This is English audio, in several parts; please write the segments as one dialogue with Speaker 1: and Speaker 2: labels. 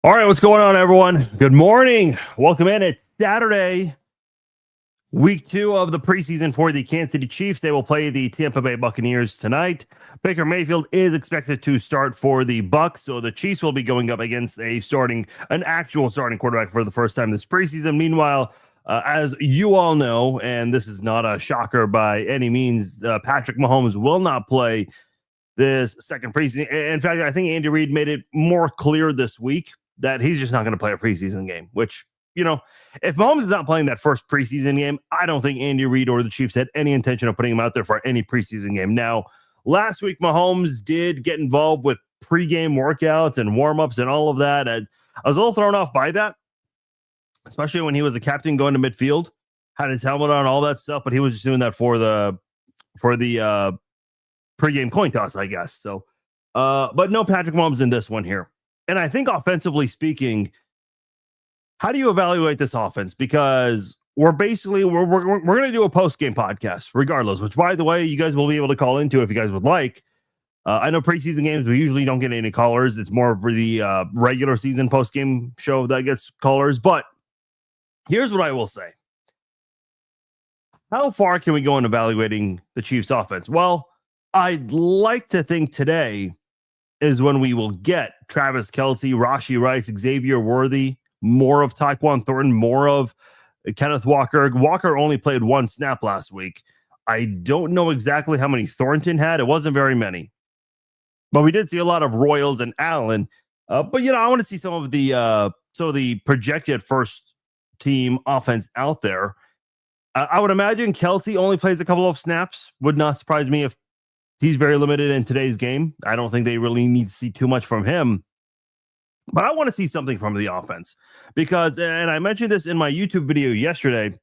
Speaker 1: All right, what's going on, everyone? Good morning. Welcome in. It's Saturday, week 2 of the preseason for the Kansas City Chiefs. They will play the Tampa Bay Buccaneers tonight. Baker Mayfield is expected to start for the Bucs, so the Chiefs will be going up against an actual starting quarterback for the first time this preseason. Meanwhile, as you all know, and this is not a shocker by any means, Patrick Mahomes will not play this second preseason. In fact, I think Andy Reid made it more clear this week that he's just not going to play a preseason game, which, if Mahomes is not playing that first preseason game, I don't think Andy Reid or the Chiefs had any intention of putting him out there for any preseason game. Now, last week, Mahomes did get involved with pregame workouts and warmups and all of that. I was a little thrown off by that, especially when he was the captain going to midfield, had his helmet on, all that stuff, but he was just doing that for the pregame coin toss, I guess. So, but no Patrick Mahomes in this one here. And I think offensively speaking, how do you evaluate this offense? Because we're going to do a post-game podcast regardless, which, by the way, you guys will be able to call into if you guys would like. I know preseason games, we usually don't get any callers. It's more for the regular season post-game show that gets callers. But here's what I will say. How far can we go in evaluating the Chiefs offense? Well, I'd like to think today is when we will get Travis Kelce, Rashee Rice, Xavier Worthy, more of Tyquan Thornton, more of Kenneth Walker. Walker only played one snap last week. I don't know exactly how many Thornton had. It wasn't very many. But we did see a lot of Royals and Allen. But, I want to see some of the projected first team offense out there. I would imagine Kelce only plays a couple of snaps. Would not surprise me if he's very limited in today's game. I don't think they really need to see too much from him. But I want to see something from the offense because, and I mentioned this in my YouTube video yesterday,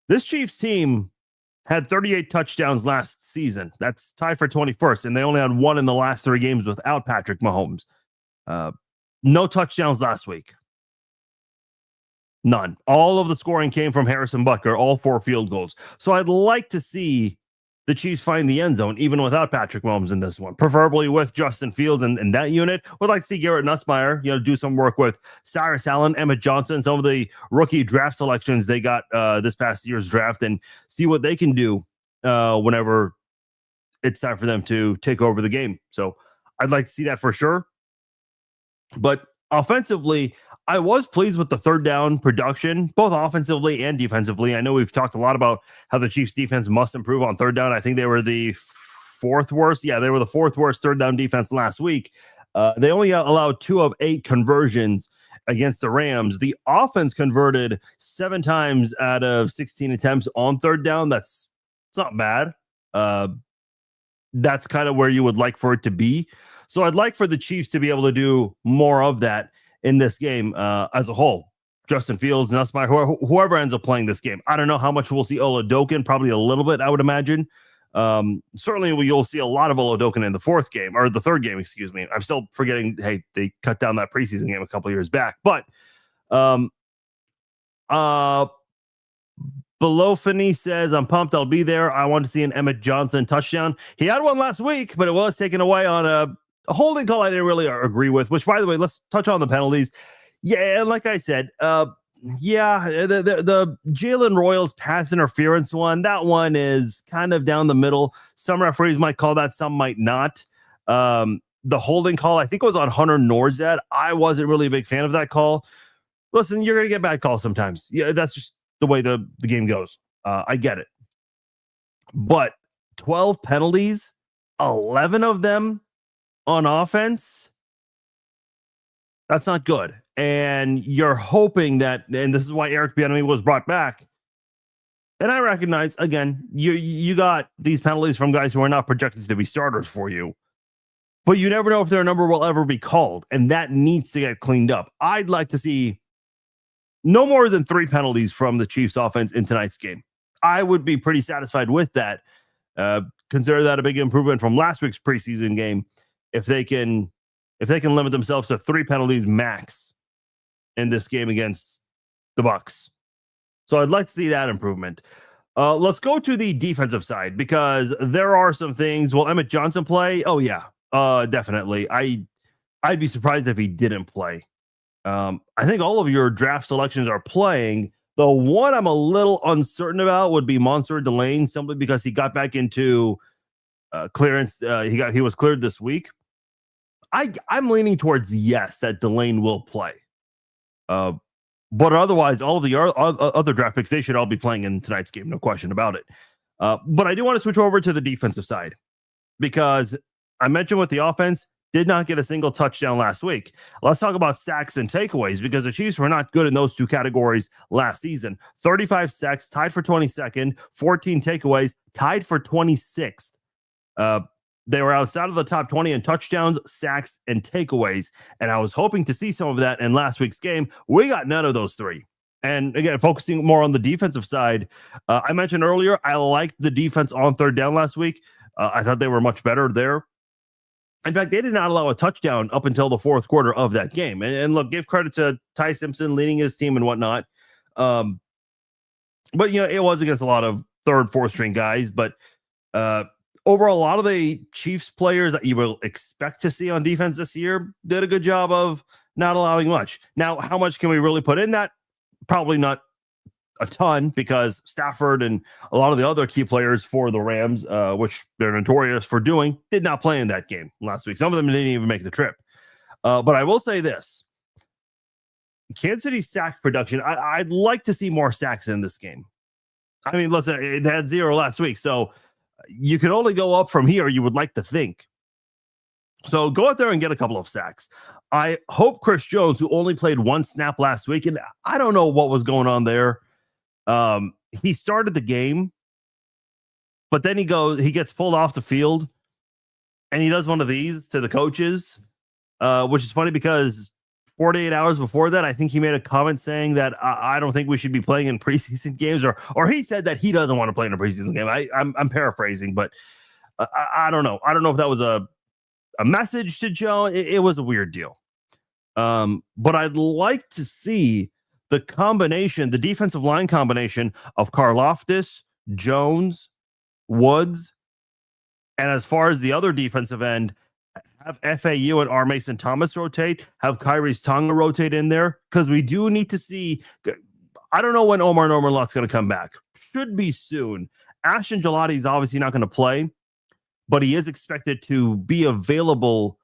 Speaker 1: this Chiefs team had 38 touchdowns last season. That's tied for 21st, and they only had one in the last 3 games without Patrick Mahomes. No touchdowns last week. None. All of the scoring came from Harrison Butker, all 4 field goals. So I'd like to see the Chiefs find the end zone, even without Patrick Mahomes in this one, preferably with Justin Fields and that unit. Would like to see Garrett Nussmeier, do some work with Cyrus Allen, Emmett Johnson, some of the rookie draft selections they got this past year's draft, and see what they can do whenever it's time for them to take over the game. So I'd like to see that for sure. But offensively, I was pleased with the third down production, both offensively and defensively. I know we've talked a lot about how the Chiefs defense must improve on third down. I think they were the 4th worst. Yeah, they were the 4th worst third down defense last week. They only allowed 2 of 8 conversions against the Rams. The offense converted 7 times out of 16 attempts on third down. It's not bad. That's kind of where you would like for it to be. So I'd like for the Chiefs to be able to do more of that in this game as a whole. Justin Fields, Nussmeier, whoever ends up playing this game. I don't know how much we'll see Oladokin, probably a little bit, I would imagine. Certainly you'll see a lot of Oladokin in the third game, excuse me. I'm still forgetting, hey, they cut down that preseason game a couple years back. But Belofany says, I'm pumped, I'll be there. I want to see an Emmett Johnson touchdown. He had one last week, but it was taken away on a holding call I didn't really agree with, which, by the way, let's touch on the penalties. Yeah, like I said, the Jalen Royals pass interference one, that one is kind of down the middle. Some referees might call that, some might not. The holding call, I think it was on Hunter Norzad. I wasn't really a big fan of that call. Listen, you're going to get bad calls sometimes. Yeah, that's just the way the game goes. I get it. But 12 penalties, 11 of them on offense, that's not good. And you're hoping that, and this is why Eric Bieniemy was brought back. And I recognize, again, you got these penalties from guys who are not projected to be starters for you, but you never know if their number will ever be called, and that needs to get cleaned up. I'd like to see no more than 3 penalties from the Chiefs offense in tonight's game. I would be pretty satisfied with that. Consider that a big improvement from last week's preseason game. If they can limit themselves to 3 penalties max in this game against the Bucs. So I'd like to see that improvement. Let's go to the defensive side because there are some things. Will Emmett Johnson play? Oh yeah, definitely. I'd be surprised if he didn't play. I think all of your draft selections are playing. The one I'm a little uncertain about would be Monsieur Delane, simply because he got back into clearance. He was cleared this week. I'm leaning towards yes, that Delane will play. But otherwise, all of the other draft picks, they should all be playing in tonight's game. No question about it. But I do want to switch over to the defensive side, because I mentioned with the offense, did not get a single touchdown last week. Let's talk about sacks and takeaways, because the Chiefs were not good in those two categories last season. 35 sacks, tied for 22nd, 14 takeaways, tied for 26th. They were outside of the top 20 in touchdowns, sacks, and takeaways. And I was hoping to see some of that in last week's game. We got none of those three. And again, focusing more on the defensive side, I mentioned earlier, I liked the defense on third down last week. I thought they were much better there. In fact, they did not allow a touchdown up until the fourth quarter of that game. And look, give credit to Ty Simpson leading his team and whatnot. But, it was against a lot of third, fourth string guys. But overall, a lot of the Chiefs players that you will expect to see on defense this year did a good job of not allowing much. Now, how much can we really put in that? Probably not a ton, because Stafford and a lot of the other key players for the Rams, which they're notorious for doing, did not play in that game last week. Some of them didn't even make the trip. But I will say this. Kansas City sack production, I'd like to see more sacks in this game. I mean, listen, it had 0 last week, so you can only go up from here, you would like to think. So go out there and get a couple of sacks. I hope Chris Jones, who only played 1 snap last week, and I don't know what was going on there. He started the game, but then he gets pulled off the field, and he does one of these to the coaches, which is funny because 48 hours before that, I think he made a comment saying that I don't think we should be playing in preseason games, or he said that he doesn't want to play in a preseason game. I'm paraphrasing, but I don't know. I don't know if that was a message to Joe. It was a weird deal. But I'd like to see the defensive line combination of Karlaftis, Jones, Woods, and as far as the other defensive end, have FAU and R. Mason Thomas rotate, have Kyrie's Tonga rotate in there, because we do need to see. I don't know when Omar Norman-Lott's going to come back. Should be soon. Ashton Gelati is obviously not going to play, but he is expected to be available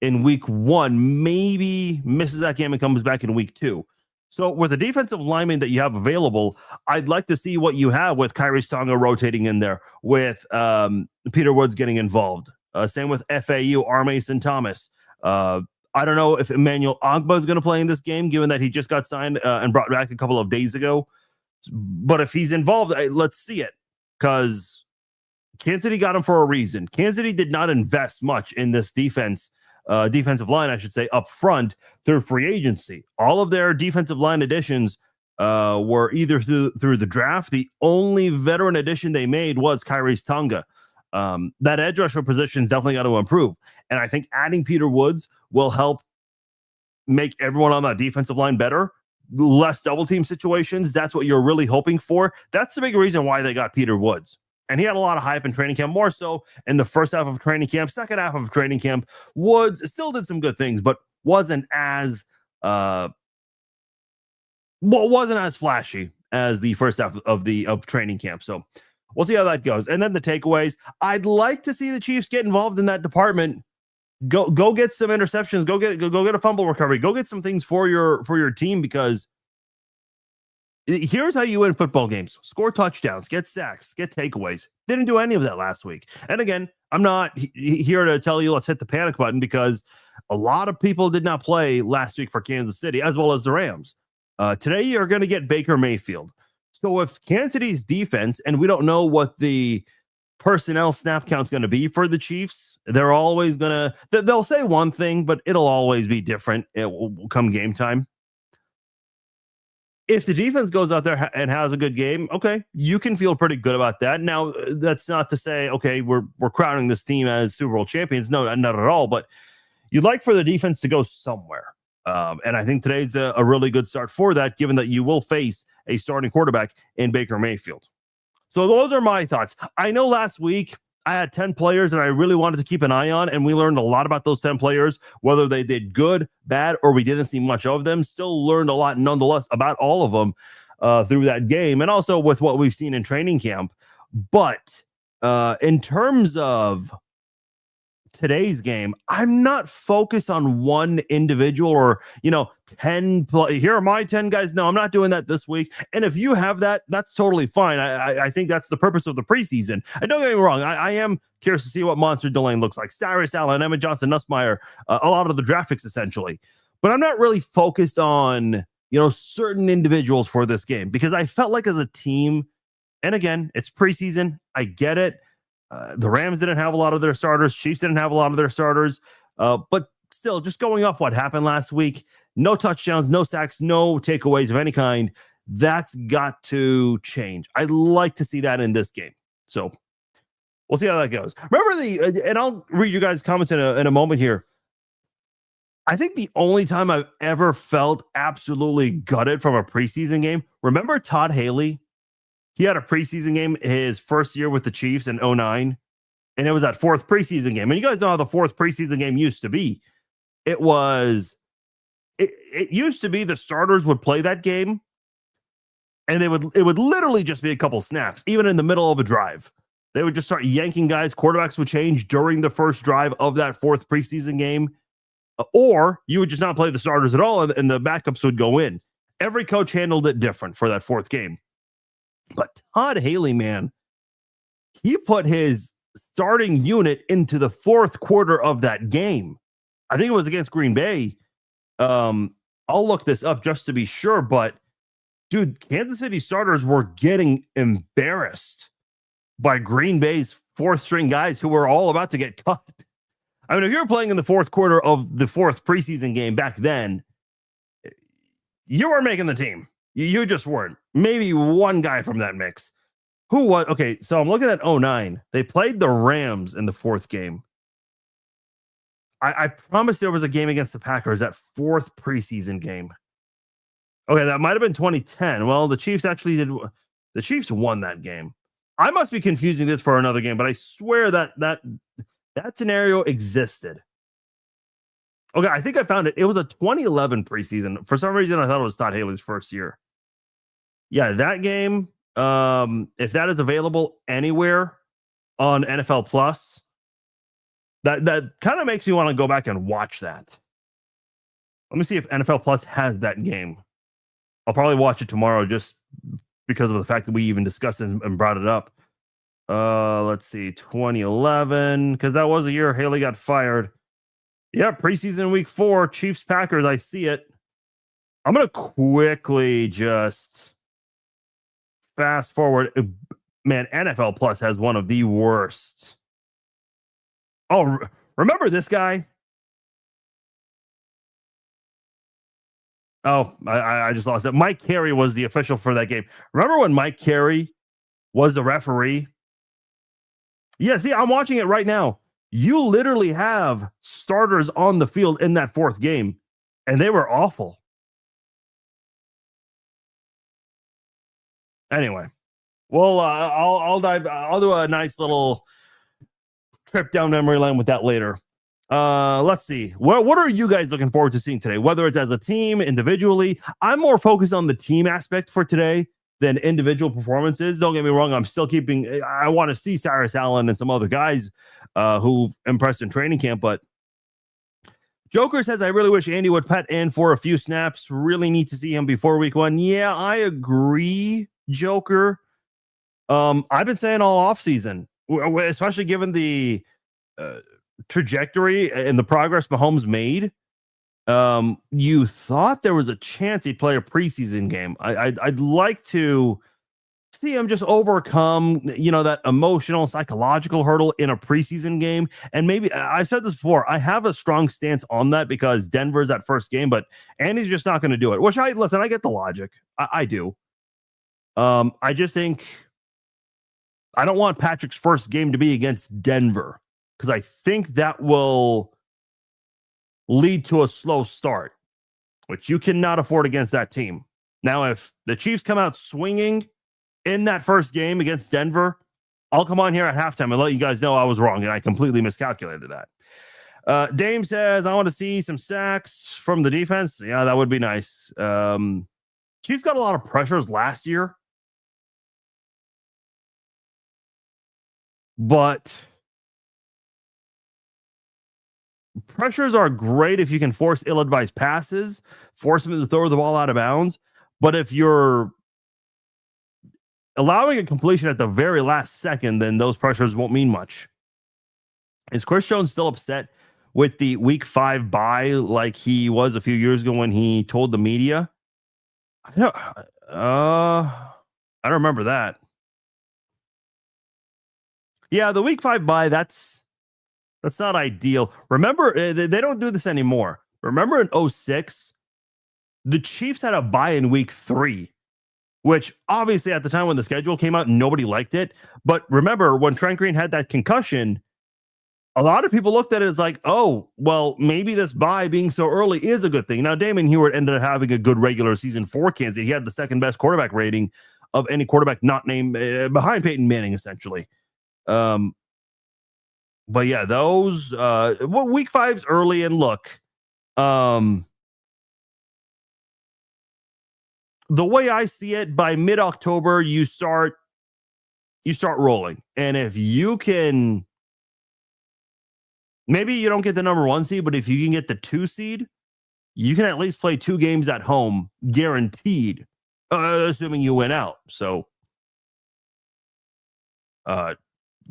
Speaker 1: in week 1, maybe misses that game and comes back in week 2. So with the defensive lineman that you have available, I'd like to see what you have with Kyrie Stonga rotating in there, with Peter Woods getting involved. Same with FAU, R. Mason Thomas. I don't know if Emmanuel Ogba is going to play in this game, given that he just got signed and brought back a couple of days ago. But if he's involved, let's see it, because Kansas City got him for a reason. Kansas City did not invest much in this defensive line, I should say, up front through free agency. All of their defensive line additions were either through the draft. The only veteran addition they made was Kyrie's Tonga. That edge rusher position's definitely got to improve. And I think adding Peter Woods will help make everyone on that defensive line better. Less double team situations. That's what you're really hoping for. That's the big reason why they got Peter Woods. And he had a lot of hype in training camp, more so in the first half of training camp. Second half of training camp, Woods still did some good things, but wasn't as flashy as the first half of training camp. So we'll see how that goes. And then the takeaways. I'd like to see the Chiefs get involved in that department. Go get some interceptions. Go get a fumble recovery. Go get some things for your team, because here's how you win football games: score touchdowns, get sacks, get takeaways. Didn't do any of that last week. And again, I'm not here to tell you let's hit the panic button, because a lot of people did not play last week for Kansas City, as well as the Rams. Today, you're going to get Baker Mayfield. So if Kansas City's defense, and we don't know what the personnel snap count's going to be for the Chiefs, they're always going to, they'll say one thing, but it'll always be different. It will come game time. If the defense goes out there and has a good game, okay, you can feel pretty good about that. Now, that's not to say, okay, we're crowning this team as Super Bowl champions. No, not at all. But you'd like for the defense to go somewhere. And I think today's a really good start for that, given that you will face a starting quarterback in Baker Mayfield. So those are my thoughts. I know last week I had 10 players that I really wanted to keep an eye on, and we learned a lot about those 10 players, whether they did good, bad, or we didn't see much of them. Still learned a lot nonetheless about all of them through that game, and also with what we've seen in training camp. But in terms of today's game, I'm not focused on one individual or 10 here are my 10 guys. No, I'm not doing that this week. And if you have that, that's totally fine. I think that's the purpose of the preseason. And don't get me wrong, I am curious to see what Monster Delane looks like. Cyrus Allen, Emma Johnson, Nussmeier, a lot of the draft picks essentially. But I'm not really focused on certain individuals for this game, because I felt like as a team, and again, it's preseason, I get it. The Rams didn't have a lot of their starters. Chiefs didn't have a lot of their starters. But still, just going off what happened last week, no touchdowns, no sacks, no takeaways of any kind. That's got to change. I'd like to see that in this game. So we'll see how that goes. Remember and I'll read you guys' comments in a moment here. I think the only time I've ever felt absolutely gutted from a preseason game, remember Todd Haley? He had a preseason game his first year with the Chiefs in 2009, and it was that fourth preseason game. And you guys know how the fourth preseason game used to be. It used to be the starters would play that game, and it would literally just be a couple snaps, even in the middle of a drive. They would just start yanking guys. Quarterbacks would change during the first drive of that fourth preseason game, or you would just not play the starters at all, and the backups would go in. Every coach handled it different for that fourth game. But Todd Haley, man, he put his starting unit into the fourth quarter of that game. I think it was against Green Bay. I'll look this up just to be sure. But, dude, Kansas City starters were getting embarrassed by Green Bay's fourth-string guys who were all about to get cut. I mean, if you were playing in the fourth quarter of the fourth preseason game back then, you were making the team. You just weren't. Maybe one guy from that mix. Who was? Okay, so I'm looking at 2009. They played the Rams in the fourth game. I promise there was a game against the Packers, that fourth preseason game. Okay, that might have been 2010. Well, the Chiefs actually did. The Chiefs won that game. I must be confusing this for another game, but I swear that scenario existed. Okay, I think I found it. It was a 2011 preseason. For some reason, I thought it was Todd Haley's first year. Yeah, that game, if that is available anywhere on NFL Plus, that kind of makes me want to go back and watch that. Let me see if NFL Plus has that game. I'll probably watch it tomorrow just because of the fact that we even discussed it and brought it up. Let's see, 2011, because that was the year Haley got fired. Yeah, preseason week 4, Chiefs Packers. I see it. I'm going to quickly just fast forward. Man, NFL Plus has one of the worst. Oh, remember this guy? Oh, I just lost it. Mike Carey was the official for that game. Remember when Mike Carey was the referee? Yeah, see, I'm watching it right now. You literally have starters on the field in that fourth game, and they were awful. Anyway, well, I'll do a nice little trip down memory lane with that later. Let's see. What are you guys looking forward to seeing today? Whether it's as a team, individually. I'm more focused on the team aspect for today than individual performances. Don't get me wrong. I'm still keeping. I want to see Cyrus Allen and some other guys who impressed in training camp. But Joker says, I really wish Andy would pet in for a few snaps. Really need to see him before week 1. Yeah, I agree, Joker. I've been saying all offseason, especially given the trajectory and the progress Mahomes made. You thought there was a chance he'd play a preseason game. I'd like to see him just overcome, that emotional, psychological hurdle in a preseason game. And maybe I said this before, I have a strong stance on that because Denver's that first game, but Andy's just not going to do it. Which I get the logic. I do. I just think I don't want Patrick's first game to be against Denver because I think that will lead to a slow start, which you cannot afford against that team. Now, if the Chiefs come out swinging in that first game against Denver, I'll come on here at halftime and let you guys know I was wrong and I completely miscalculated that. Dame says, I want to see some sacks from the defense. Yeah, that would be nice. Chiefs got a lot of pressures last year, but pressures are great if you can force ill-advised passes, force them to throw the ball out of bounds. But if you're allowing a completion at the very last second, then those pressures won't mean much. Is Chris Jones still upset with the week 5 bye like he was a few years ago when he told the media? I don't remember that. Yeah, the week 5 bye, that's not ideal. Remember, they don't do this anymore. Remember in 2006, the Chiefs had a bye in week 3, which obviously at the time when the schedule came out, nobody liked it. But remember, when Trent Green had that concussion, a lot of people looked at it as like, oh, well, maybe this bye being so early is a good thing. Now, Damon Hewart ended up having a good regular season for Kansas. He had the second best quarterback rating of any quarterback not named behind Peyton Manning, essentially. But yeah, those week 5's early, and look, the way I see it, by mid-October, you start rolling. And if you can, maybe you don't get the number 1 seed, but if you can get the 2 seed, you can at least play 2 games at home, guaranteed, assuming you win out. So,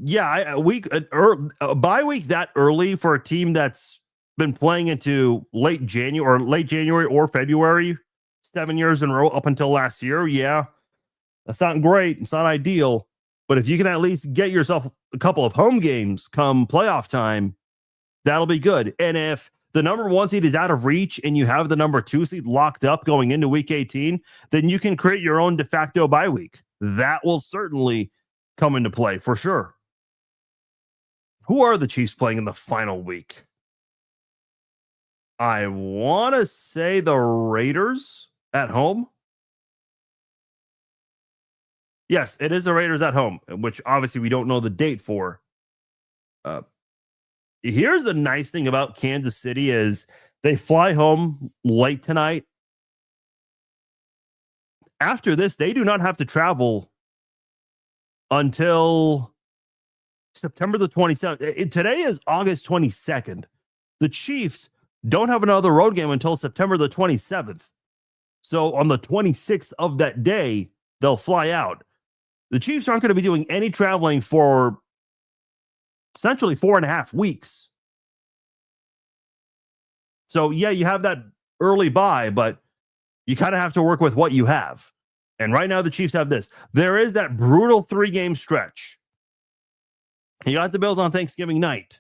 Speaker 1: yeah, bye week that early for a team that's been playing into late January or February, 7 years in a row up until last year. Yeah, that's not great. It's not ideal. But if you can at least get yourself a couple of home games come playoff time, that'll be good. And if the number 1 seed is out of reach and you have the number 2 seed locked up going into week 18, then you can create your own de facto bye week. That will certainly come into play for sure. Who are the Chiefs playing in the final week? I want to say the Raiders at home. Yes, it is the Raiders at home, which obviously we don't know the date for. Here's the nice thing about Kansas City is they fly home late tonight. After this, they do not have to travel until September the 27th. Today is August 22nd. The Chiefs don't have another road game until September the 27th. So on the 26th of that day, they'll fly out. The Chiefs aren't going to be doing any traveling for essentially 4.5 weeks. So yeah, you have that early bye, but you kind of have to work with what you have. And right now the Chiefs have this. There is that brutal 3-game stretch. You got the Bills on Thanksgiving night.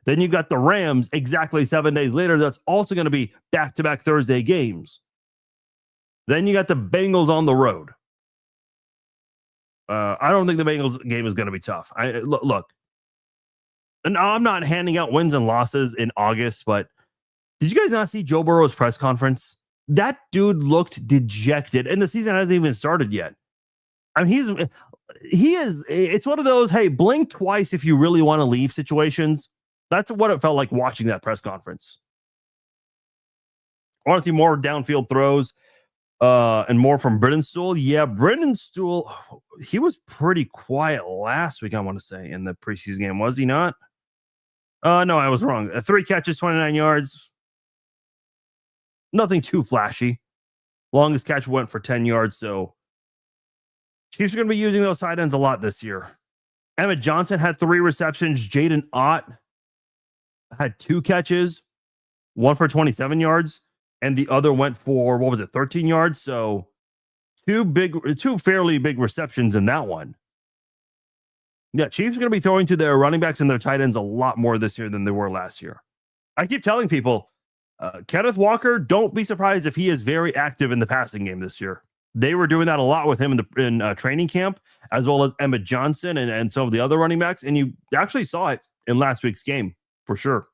Speaker 1: Then you got the Rams exactly 7 days later. That's also going to be back-to-back Thursday games. Then you got the Bengals on the road. I don't think the Bengals game is going to be tough. Look, and I'm not handing out wins and losses in August, but did you guys not see Joe Burrow's press conference? That dude looked dejected, and the season hasn't even started yet. I mean, it's one of those, hey, blink twice if you really want to leave situations. That's what it felt like watching that press conference. I want to see more downfield throws and more from Brendan Stool. Yeah, Brendan Stool, he was pretty quiet last week, I want to say, in the preseason game. Was he not? No, I was wrong. 3 catches, 29 yards. Nothing too flashy. Longest catch went for 10 yards, so Chiefs are going to be using those tight ends a lot this year. Emmett Johnson had 3 receptions. Jaden Ott had 2 catches, 1 for 27 yards, and the other went for, 13 yards? So 2 fairly big receptions in that one. Yeah, Chiefs are going to be throwing to their running backs and their tight ends a lot more this year than they were last year. I keep telling people, Kenneth Walker, don't be surprised if he is very active in the passing game this year. They were doing that a lot with him in training camp, as well as Emmett Johnson and some of the other running backs. And you actually saw it in last week's game for sure.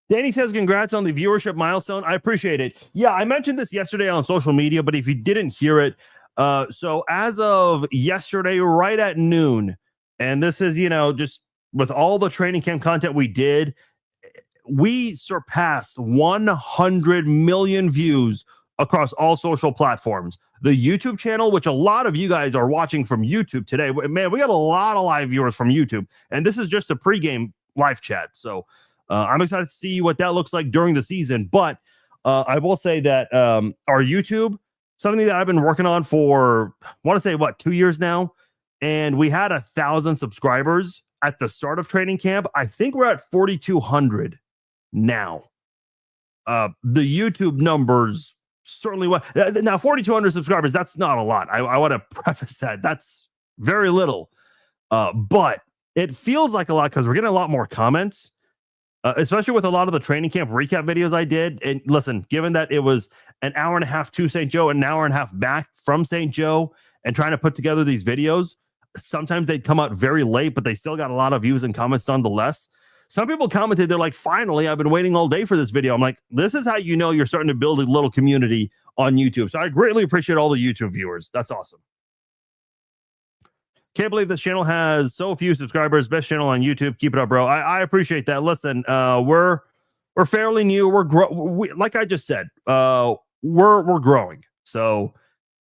Speaker 1: Danny says, congrats on the viewership milestone. I appreciate it. Yeah, I mentioned this yesterday on social media, but if you didn't hear it, So as of yesterday, right at noon, and this is, just with all the training camp content we did, we surpassed 100 million views across all social platforms. The YouTube channel, which a lot of you guys are watching from YouTube today, man, we got a lot of live viewers from YouTube, and this is just a pregame live chat. So I'm excited to see what that looks like during the season. But I will say that our YouTube, something that I've been working on for, I want to say, 2 years now, and we had 1,000 subscribers at the start of training camp. I think we're at 4,200 now. The YouTube numbers certainly now 4,200 subscribers. That's not a lot. I want to preface that. That's very little. But it feels like a lot because we're getting a lot more comments, especially with a lot of the training camp recap videos I did. And listen, given that it was an hour and a half to St. Joe, an hour and a half back from St. Joe, and trying to put together these videos, sometimes they'd come out very late, but they still got a lot of views and comments nonetheless. Some people commented, they're like, finally, I've been waiting all day for this video. I'm like, this is how you know you're starting to build a little community on YouTube. So I greatly appreciate all the YouTube viewers. That's awesome. Can't believe this channel has so few subscribers. Best channel on YouTube. Keep it up, bro. I appreciate that. Listen, we're fairly new. Like I just said, we're growing. So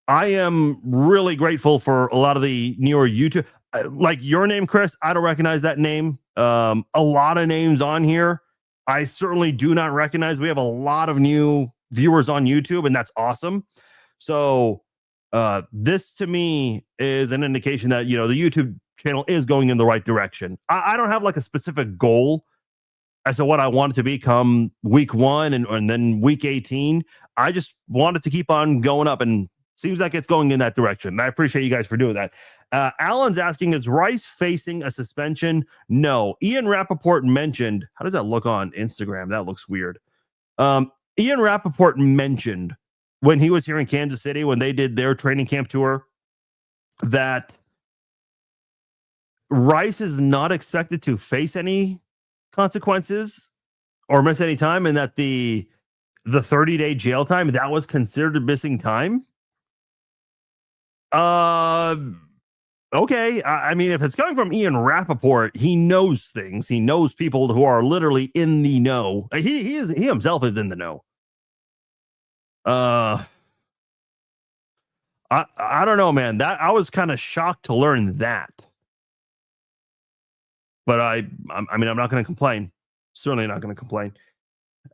Speaker 1: I am really grateful for a lot of the newer YouTube, like your name, Chris. I don't recognize that name. A lot of names on here I certainly do not recognize. We have a lot of new viewers on YouTube, and that's awesome. So this to me is an indication that, the YouTube channel is going in the right direction. I don't have like a specific goal as to what I want it to be come week 1 and then week 18. I just want it to keep on going up, and seems like it's going in that direction. And I appreciate you guys for doing that. Alan's asking, is Rice facing a suspension? No. Ian Rappaport mentioned, how does that look on Instagram? That looks weird. Ian Rappaport mentioned when he was here in Kansas City, when they did their training camp tour, that Rice is not expected to face any consequences or miss any time, and that the 30-day jail time, that was considered missing time. Okay. I mean, if it's coming from Ian Rappaport, he knows things. He knows people who are literally in the know. He himself is in the know. I don't know, man. That I was kind of shocked to learn that. But I mean, I'm not going to complain. Certainly not going to complain.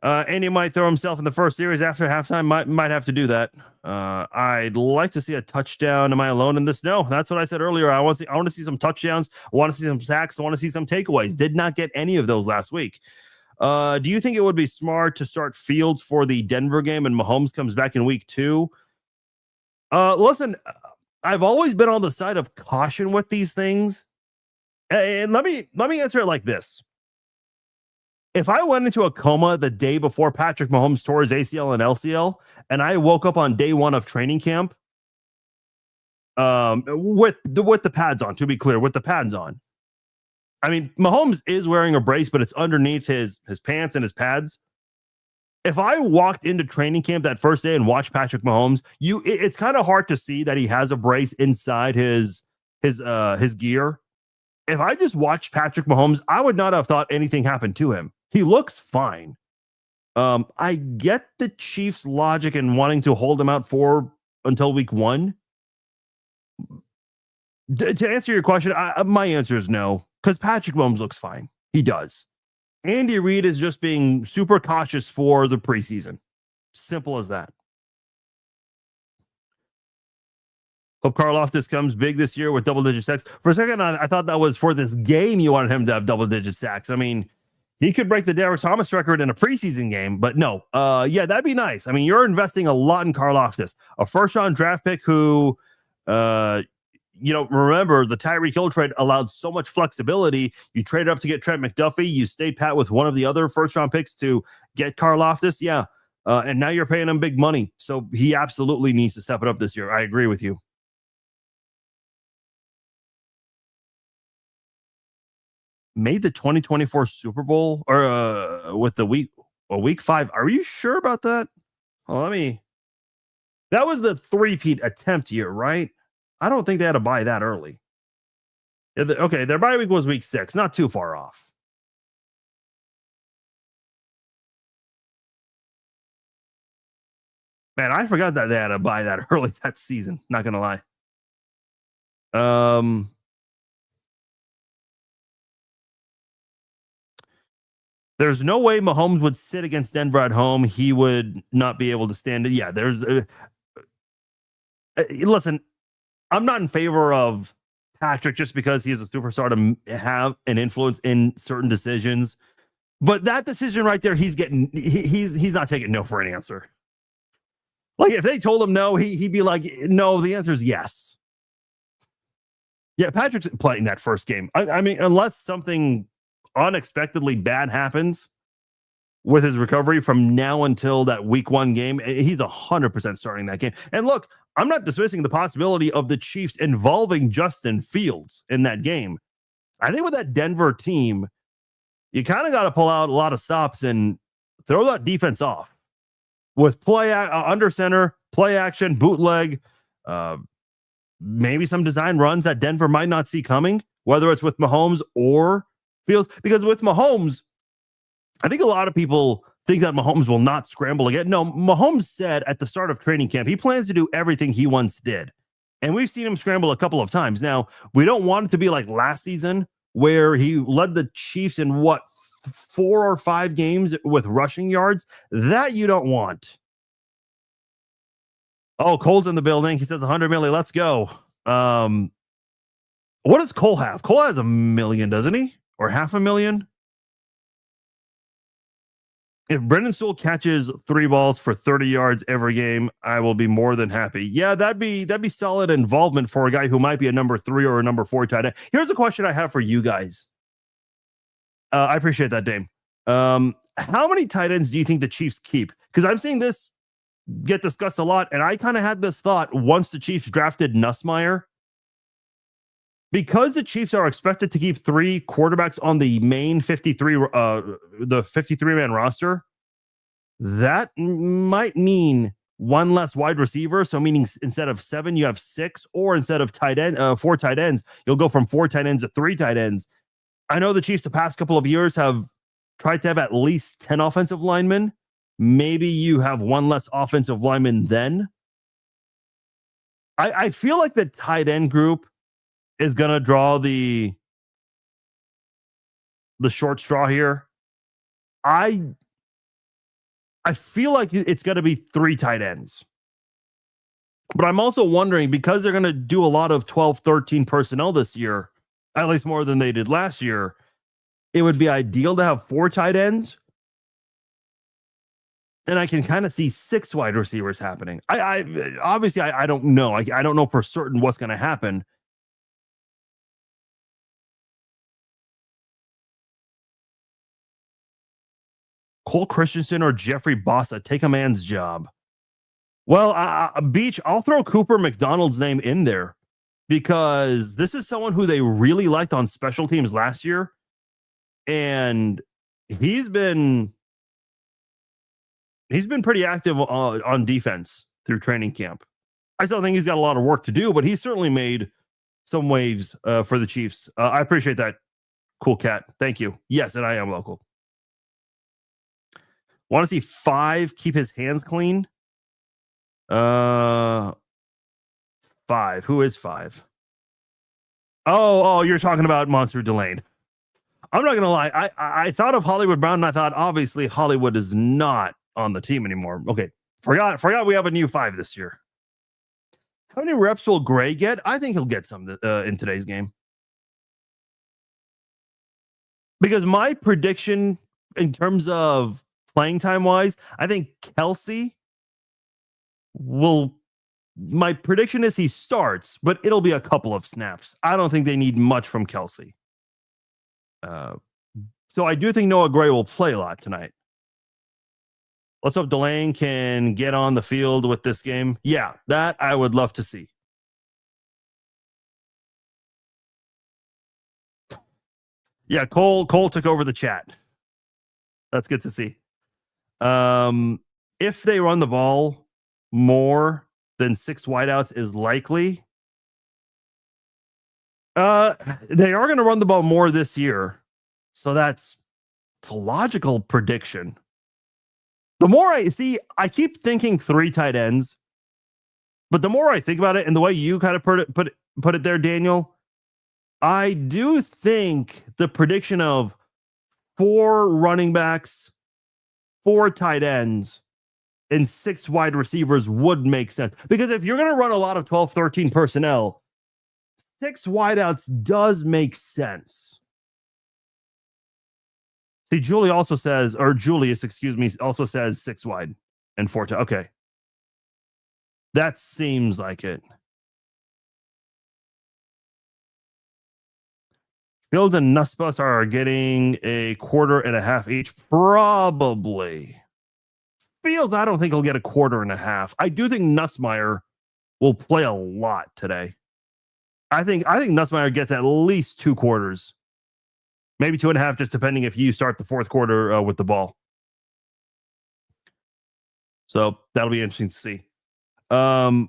Speaker 1: Andy might throw himself in the first series after halftime. Might have to do that. I'd like to see a touchdown. Am I alone in this? No, that's what I said earlier. I want to see some touchdowns. I want to see some sacks. I want to see some takeaways. Did not get any of those last week. Do you think it would be smart to start Fields for the Denver game and Mahomes comes back in week 2? Listen, I've always been on the side of caution with these things. And let me answer it like this. If I went into a coma the day before Patrick Mahomes tore his ACL and LCL, and I woke up on day 1 of training camp, with the pads on, to be clear, with the pads on. I mean, Mahomes is wearing a brace, but it's underneath his pants and his pads. If I walked into training camp that first day and watched Patrick Mahomes, it's kind of hard to see that he has a brace inside his gear. If I just watched Patrick Mahomes, I would not have thought anything happened to him. He looks fine. I get the Chiefs' logic in wanting to hold him out until week 1. To answer your question, my answer is no, because Patrick Mahomes looks fine. He does. Andy Reid is just being super cautious for the preseason. Simple as that. Hope Karlaftis comes big this year with double-digit sacks. For a second, I thought that was for this game you wanted him to have double-digit sacks. I mean, he could break the Derrick Thomas record in a preseason game, but no. Yeah, that'd be nice. I mean, you're investing a lot in Karlaftis, a first-round draft pick who, remember the Tyreek Hill trade allowed so much flexibility. You traded up to get Trent McDuffie. You stayed pat with one of the other first-round picks to get Karlaftis. Yeah, and now you're paying him big money. So he absolutely needs to step it up this year. I agree with you. Made the 2024 Super Bowl or with the week 5. Are you sure about that? Well, let me That was the three-peat attempt year, right? I don't think they had to buy that early. Okay, their bye week was week 6, not too far off. Man, I forgot that they had to buy that early that season. Not gonna lie. There's no way Mahomes would sit against Denver at home. He would not be able to stand it. Yeah, there's. Listen, I'm not in favor of Patrick just because he's a superstar to have an influence in certain decisions. But that decision right there, he's not taking no for an answer. Like if they told him no, he'd be like, no, the answer is yes. Yeah, Patrick's playing that first game. I mean, unless something unexpectedly bad happens with his recovery from now until that week 1 game, he's 100% starting that game. And look, I'm not dismissing the possibility of the Chiefs involving Justin Fields in that game. I think with that Denver team, you kind of got to pull out a lot of stops and throw that defense off with play under center, play action, bootleg, maybe some design runs that Denver might not see coming, whether it's with Mahomes or Fields. Because with Mahomes, I think a lot of people think that Mahomes will not scramble again. No, Mahomes said at the start of training camp, he plans to do everything he once did. And we've seen him scramble a couple of times. Now, we don't want it to be like last season where he led the Chiefs in 4 or 5 games with rushing yards. That you don't want. Oh, Cole's in the building. He says 100 million. Let's go. What does Cole have? Cole has $1 million, doesn't he? Or $500,000? If Brendan Sewell catches 3 balls for 30 yards every game, I will be more than happy. Yeah, that'd be solid involvement for a guy who might be a number 3 or a number 4 tight end. Here's a question I have for you guys. I appreciate that, Dame. How many tight ends do you think the Chiefs keep? Because I'm seeing this get discussed a lot, and I kind of had this thought once the Chiefs drafted Nussmeier. Because the Chiefs are expected to keep 3 quarterbacks on the main 53, the 53-man roster, that might mean 1 less wide receiver. So meaning instead of 7, you have 6, or instead of 4 tight ends, you'll go from 4 tight ends to 3 tight ends. I know the Chiefs the past couple of years have tried to have at least 10 offensive linemen. Maybe you have 1 less offensive lineman then. I feel like the tight end group is going to draw the short straw here. I feel like it's going to be 3 tight ends. But I'm also wondering, because they're going to do a lot of 12, 13 personnel this year, at least more than they did last year, it would be ideal to have 4 tight ends. And I can kind of see 6 wide receivers happening. I obviously don't know. I don't know for certain what's going to happen. Cole Christensen or Jeffrey Bossa, take a man's job. Well, Beach, I'll throw Cooper McDonald's name in there because this is someone who they really liked on special teams last year. And he's been pretty active on defense through training camp. I still think he's got a lot of work to do, but he's certainly made some waves for the Chiefs. I appreciate that. Cool cat. Thank you. Yes, and I am local. Want to see 5 keep his hands clean? 5. Who is 5? Oh, you're talking about Monster Delane. I'm not gonna lie. I thought of Hollywood Brown, and I thought obviously Hollywood is not on the team anymore. Okay, forgot we have a new 5 this year. How many reps will Gray get? I think he'll get some in today's game. Because my prediction in terms of playing time wise, I think Kelsey my prediction is he starts, but it'll be a couple of snaps. I don't think they need much from Kelsey. So I do think Noah Gray will play a lot tonight. Let's hope Delane can get on the field with this game. Yeah, that I would love to see. Yeah, Cole took over the chat. That's good to see. If they run the ball more, then 6 wideouts is likely. They are going to run the ball more this year. So it's a logical prediction. The more I keep thinking 3 tight ends, but the more I think about it and the way you kind of put it there, Daniel, I do think the prediction of 4 running backs, 4 tight ends, and 6 wide receivers would make sense. Because if you're going to run a lot of 12, 13 personnel, 6 wideouts does make sense. See, Julius, also says 6 wide and 4 tight. Okay. That seems like it. Fields and Nussbus are getting a quarter and a half each. Probably. Fields, I don't think he'll get a quarter and a half. I do think Nussmeier will play a lot today. I think Nussmeier gets at least 2 quarters. Maybe 2.5, just depending if you start the 4th quarter with the ball. So that'll be interesting to see. Let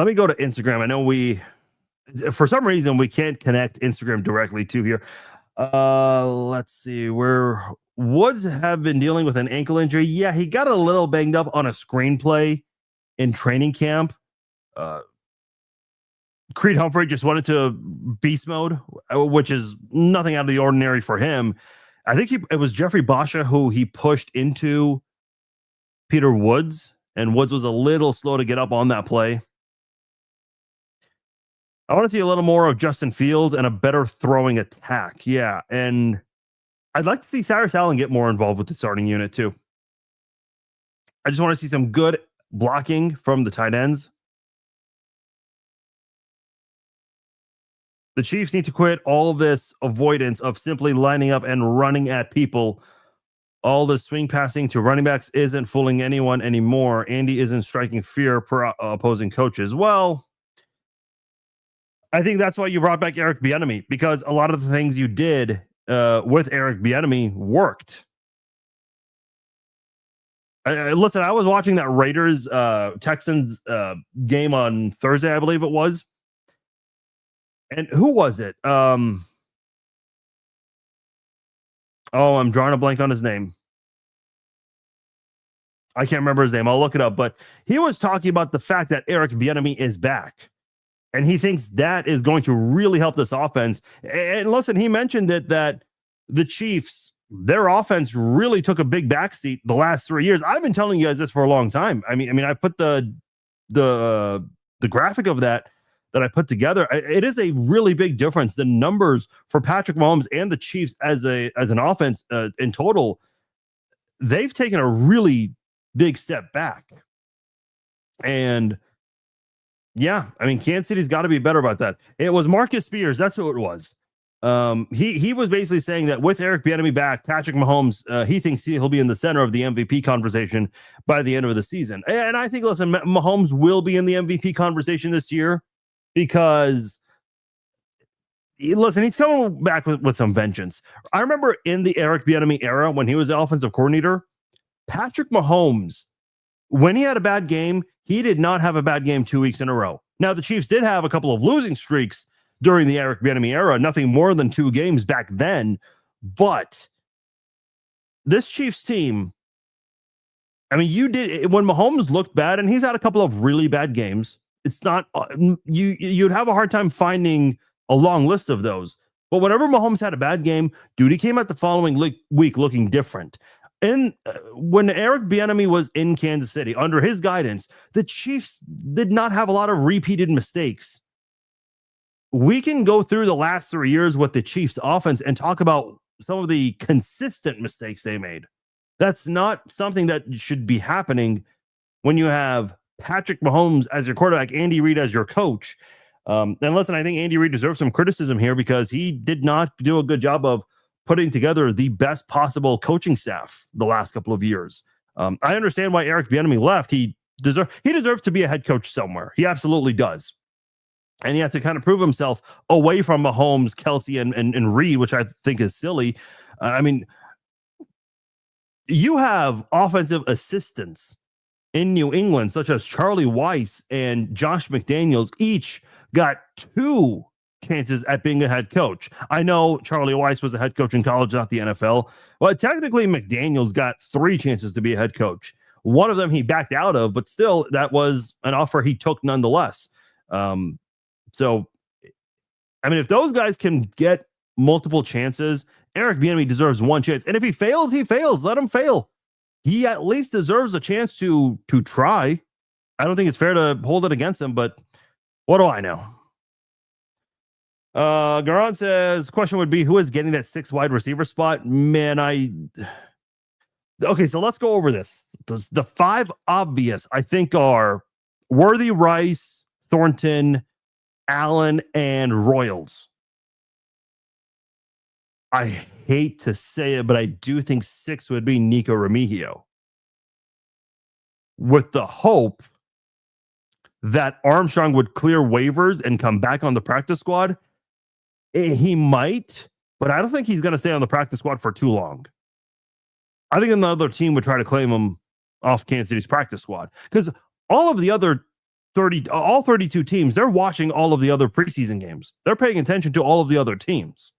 Speaker 1: me go to Instagram. I know for some reason, we can't connect Instagram directly to here. Let's see. Woods have been dealing with an ankle injury. Yeah, he got a little banged up on a screenplay in training camp. Creed Humphrey just went into beast mode, which is nothing out of the ordinary for him. I think it was Jeffrey Basha who he pushed into Peter Woods, and Woods was a little slow to get up on that play. I want to see a little more of Justin Fields and a better throwing attack. Yeah, and I'd like to see Cyrus Allen get more involved with the starting unit too. I just want to see some good blocking from the tight ends. The Chiefs need to quit all this avoidance of simply lining up and running at people. All the swing passing to running backs isn't fooling anyone anymore. Andy isn't striking fear per opposing coaches. Well, I think that's why you brought back Eric Bieniemy, because a lot of the things you did with Eric Bieniemy worked. Listen, I was watching that Raiders Texans game on Thursday, I believe it was. And who was it? I'm drawing a blank on his name. I can't remember his name. I'll look it up. But he was talking about the fact that Eric Bieniemy is back. And he thinks that is going to really help this offense. And listen, he mentioned that the Chiefs, their offense really took a big backseat the last 3 years. I've been telling you guys this for a long time. I mean, I put the graphic of that I put together. It is a really big difference. The numbers for Patrick Mahomes and the Chiefs as an offense in total, they've taken a really big step back. And yeah, I mean, Kansas City's got to be better about that. It was Marcus Spears. That's who it was. He was basically saying that with Eric Bieniemy back, Patrick Mahomes, he thinks he'll be in the center of the MVP conversation by the end of the season. And I think, listen, Mahomes will be in the MVP conversation this year because, listen, he's coming back with some vengeance. I remember in the Eric Bieniemy era when he was the offensive coordinator, Patrick Mahomes, when he had a bad game, he did not have a bad game 2 weeks in a row. Now, the Chiefs did have a couple of losing streaks during the Eric Bieniemy era, nothing more than 2 games back then. But this Chiefs team, I mean, when Mahomes looked bad, and he's had a couple of really bad games, it's not, you'd have a hard time finding a long list of those. But whenever Mahomes had a bad game, dude, he came out the following week looking different. And when Eric Bieniemy was in Kansas City, under his guidance, the Chiefs did not have a lot of repeated mistakes. We can go through the last 3 years with the Chiefs offense and talk about some of the consistent mistakes they made. That's not something that should be happening when you have Patrick Mahomes as your quarterback, Andy Reid as your coach. And listen, I think Andy Reid deserves some criticism here because he did not do a good job of putting together the best possible coaching staff the last couple of years. I understand why Eric Bieniemy left. He deserves to be a head coach somewhere. He absolutely does. And he had to kind of prove himself away from Mahomes, Kelsey, and Reed, which I think is silly. I mean, You have offensive assistants in New England, such as Charlie Weiss and Josh McDaniels, each got 2 chances at being a head coach. I know Charlie Weiss was a head coach in college, not the NFL, but technically McDaniels got 3 chances to be a head coach. One of them he backed out of, but still, that was an offer he took nonetheless. So, I mean, if those guys can get multiple chances, Eric Bieniemy deserves 1 chance. And if he fails, he fails. Let him fail. He at least deserves a chance to try. I don't think it's fair to hold it against him, but what do I know? Garan says, question would be, who is getting that 6 wide receiver spot? Man, okay, so let's go over this. The 5 obvious, I think, are Worthy, Rice, Thornton, Allen, and Royals. I hate to say it, but I do think 6 would be Nico Remigio, with the hope that Armstrong would clear waivers and come back on the practice squad. He might, but I don't think he's going to stay on the practice squad for too long. I think another team would try to claim him off Kansas City's practice squad, because all of the other 32 teams, they're watching all of the other preseason games. They're paying attention to all of the other teams.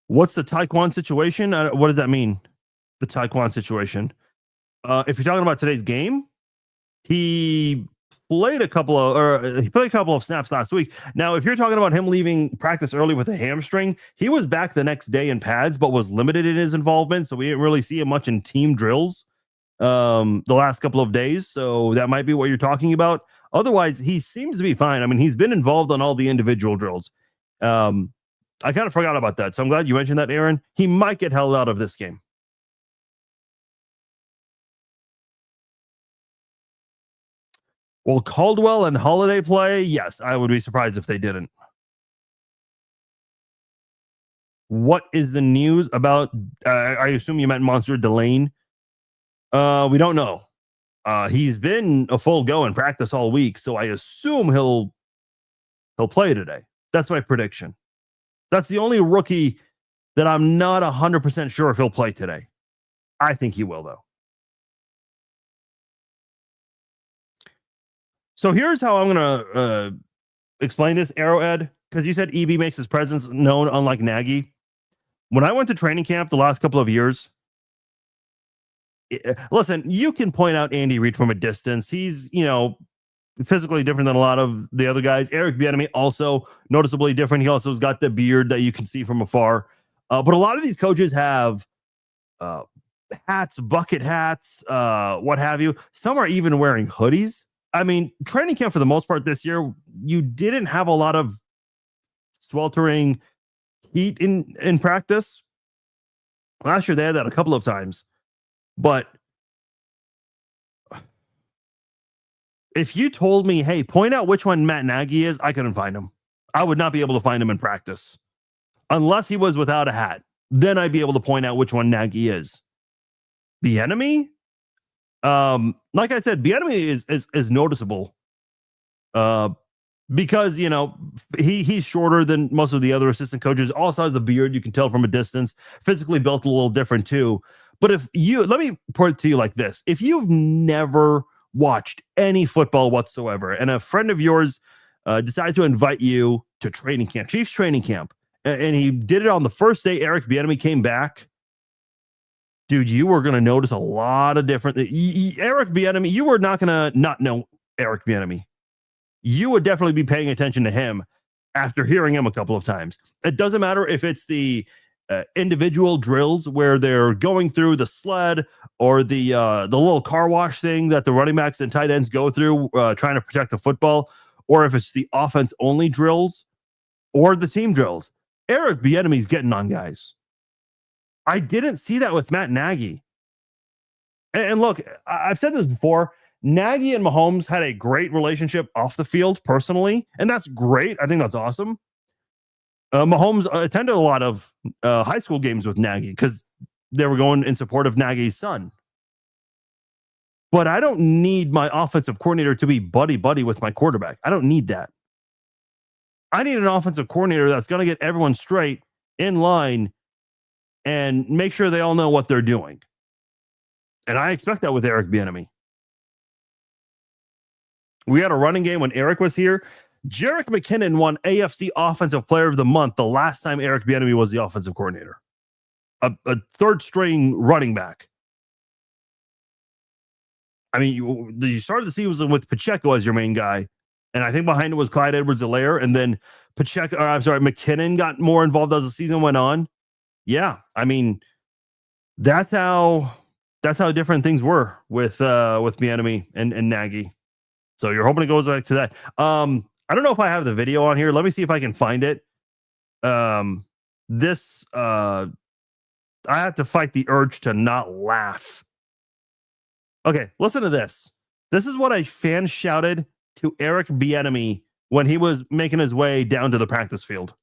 Speaker 1: What's the Taekwon situation? What does that mean? The Taekwon situation. If you're talking about today's game, he played a couple of snaps last week. Now, if you're talking about him leaving practice early with a hamstring, he was back the next day in pads, but was limited in his involvement. So we didn't really see him much in team drills the last couple of days. So that might be what you're talking about. Otherwise, he seems to be fine. I mean, he's been involved on all the individual drills. I kind of forgot about that. So I'm glad you mentioned that, Aaron. He might get held out of this game. Will Caldwell and Holiday play? Yes, I would be surprised if they didn't. What is the news about? I assume you meant Monsieur Delane. We don't know. He's been a full go in practice all week, so I assume he'll play today. That's my prediction. That's the only rookie that I'm not 100% sure if he'll play today. I think he will, though. So here's how I'm going to explain this, Arrowhead, because you said EB makes his presence known, unlike Nagy. When I went to training camp the last couple of years, listen, you can point out Andy Reid from a distance. He's, physically different than a lot of the other guys. Eric Bieniemy also noticeably different. He also has got the beard that you can see from afar. But a lot of these coaches have hats, bucket hats, what have you. Some are even wearing hoodies. I mean, training camp for the most part this year, you didn't have a lot of sweltering heat in practice. Last year they had that a couple of times. But if you told me, hey, point out which one Matt Nagy is, I couldn't find him. I would not be able to find him in practice. Unless he was without a hat. Then I'd be able to point out which one Nagy is. Bieniemy? Like I said, Bieniemy is noticeable. Because, he's shorter than most of the other assistant coaches. Also has the beard, you can tell from a distance. Physically built a little different too. But let me put it to you like this. If you've never watched any football whatsoever, and a friend of yours decided to invite you to training camp, Chiefs training camp, and he did it on the first day Eric Bieniemy came back, dude, you were going to notice a lot of different... Eric Bieniemy, you were not going to not know Eric Bieniemy. You would definitely be paying attention to him after hearing him a couple of times. It doesn't matter if it's the individual drills where they're going through the sled, or the little car wash thing that the running backs and tight ends go through trying to protect the football, or if it's the offense only drills or the team drills. Eric Bieniemy's getting on guys. I didn't see that with Matt Nagy. And look, I've said this before. Nagy and Mahomes had a great relationship off the field personally, and that's great. I think that's awesome. Mahomes attended a lot of high school games with Nagy because they were going in support of Nagy's son. But I don't need my offensive coordinator to be buddy-buddy with my quarterback. I don't need that. I need an offensive coordinator that's going to get everyone straight in line and make sure they all know what they're doing. And I expect that with Eric Bieniemy. We had a running game when Eric was here. Jerick McKinnon won AFC Offensive Player of the Month the last time Eric Bieniemy was the offensive coordinator. A third string running back. I mean, you started the season with Pacheco as your main guy, and I think behind it was Clyde Edwards-Helaire, and then McKinnon got more involved as the season went on. Yeah, I mean, that's how different things were with Bieniemy and Nagy. So you're hoping it goes back to that. I don't know if I have the video on here. Let me see if I can find it. I have to fight the urge to not laugh. Okay, listen to this. This is what a fan shouted to Eric Bieniemy when he was making his way down to the practice field.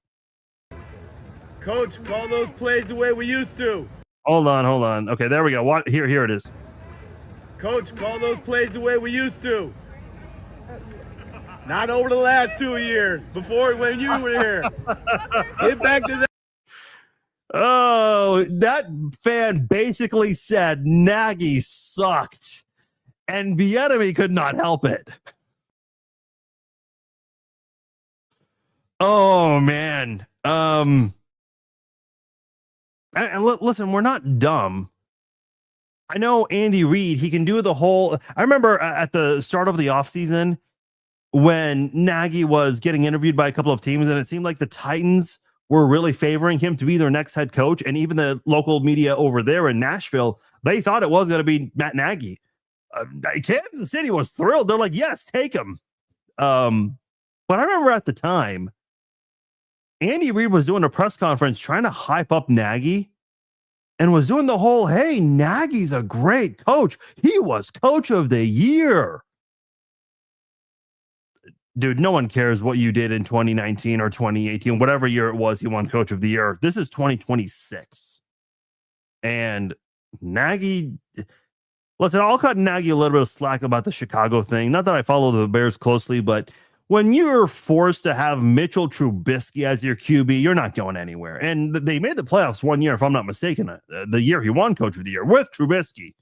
Speaker 2: Coach, call those plays the way we used to.
Speaker 1: Hold on. Okay, there we go. What? Here it is.
Speaker 2: Coach, call those plays the way we used to. Not over the last 2 years, before when you were here. Get back to that.
Speaker 1: Oh, that fan basically said Nagy sucked, and Bieniemy could not help it. Oh man. And listen, we're not dumb. I know Andy Reid, he can do the whole. I remember at the start of the offseason when Nagy was getting interviewed by a couple of teams, and it seemed like the Titans were really favoring him to be their next head coach. And even the local media over there in Nashville, they thought it was going to be Matt Nagy. Kansas City was thrilled. They're like, yes, take him. But I remember at the time, Andy Reid was doing a press conference trying to hype up Nagy and was doing the whole, hey, Nagy's a great coach. He was coach of the year. Dude, no one cares what you did in 2019 or 2018, whatever year it was he won coach of the year. This is 2026. And Nagy, listen, I'll cut Nagy a little bit of slack about the Chicago thing. Not that I follow the Bears closely, but when you're forced to have Mitchell Trubisky as your QB, you're not going anywhere. And they made the playoffs one year, if I'm not mistaken, the year he won coach of the year with Trubisky.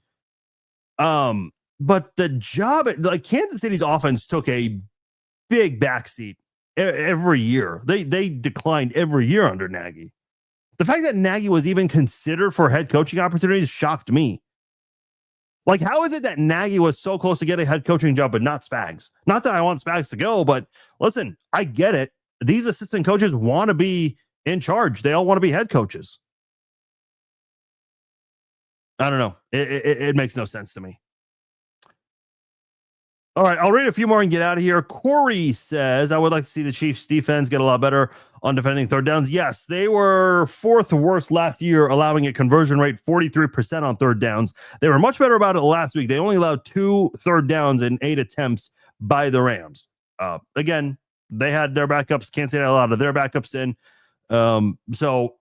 Speaker 1: But the job, like Kansas City's offense took a big backseat every year. They declined every year under Nagy. The fact that Nagy was even considered for head coaching opportunities shocked me. Like, how is it that Nagy was so close to getting a head coaching job, but not Spags? Not that I want Spags to go, but listen, I get it. These assistant coaches want to be in charge. They all want to be head coaches. I don't know. It makes no sense to me. All right, I'll read a few more and get out of here. Corey says, I would like to see the Chiefs defense get a lot better on defending third downs. Yes, they were fourth worst last year, allowing a conversion rate 43% on third downs. They were much better about it last week. They only allowed 2 third downs in 8 attempts by the Rams. Again, they had their backups. Can't say that a lot of their backups in. So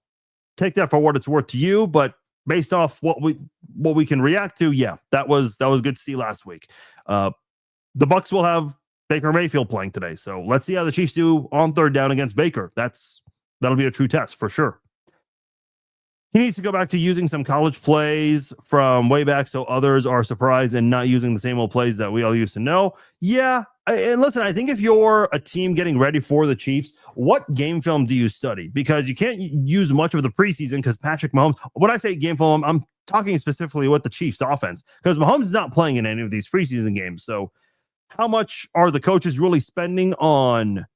Speaker 1: take that for what it's worth to you. But based off what we can react to, yeah, that was good to see last week. The Bucs will have Baker Mayfield playing today. So let's see how the Chiefs do on third down against Baker. That'll be a true test for sure. He needs to go back to using some college plays from way back so others are surprised and not using the same old plays that we all used to know. Yeah. And listen, I think if you're a team getting ready for the Chiefs, what game film do you study? Because you can't use much of the preseason because Patrick Mahomes, when I say game film, I'm talking specifically with the Chiefs offense because Mahomes is not playing in any of these preseason games. So how much are the coaches really spending on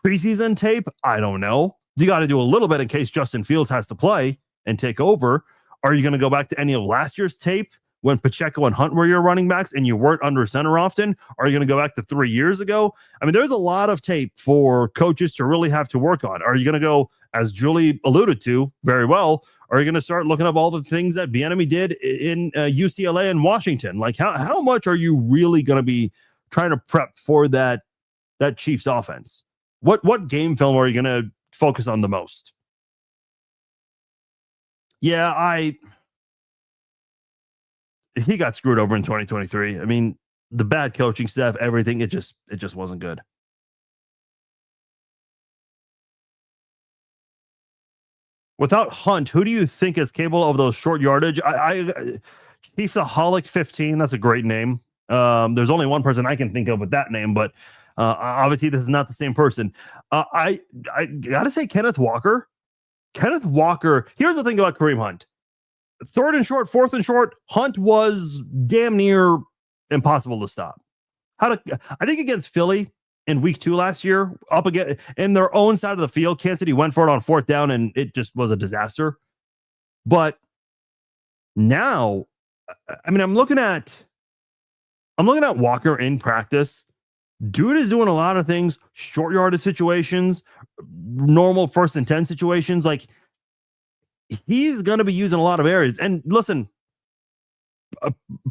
Speaker 1: preseason tape? I don't know. You got to do a little bit in case Justin Fields has to play and take over. Are you going to go back to any of last year's tape when Pacheco and Hunt were your running backs and you weren't under center often? Are you going to go back to 3 years ago? I mean, there's a lot of tape for coaches to really have to work on. Are you going to go, as Julie alluded to very well, are you going to start looking up all the things that Bieniemy did in UCLA and Washington? Like how much are you really going to be trying to prep for that Chiefs offense? What game film are you going to focus on the most? Yeah, he got screwed over in 2023. I mean, the bad coaching staff, everything, it just wasn't good. Without Hunt, who do you think is capable of those short yardage? Chiefsaholic 15. That's a great name. There's only one person I can think of with that name, but obviously this is not the same person. I gotta say Kenneth Walker. Kenneth Walker. Here's the thing about Kareem Hunt. Third and short, fourth and short. Hunt was damn near impossible to stop. I think against Philly in week 2 last year, up again in their own side of the field, Kansas City went for it on 4th down, and it just was a disaster. But now, I mean, I'm looking at Walker in practice. Dude is doing a lot of things, short yardage situations, normal 1st and 10 situations. Like, he's going to be using a lot of areas. And listen,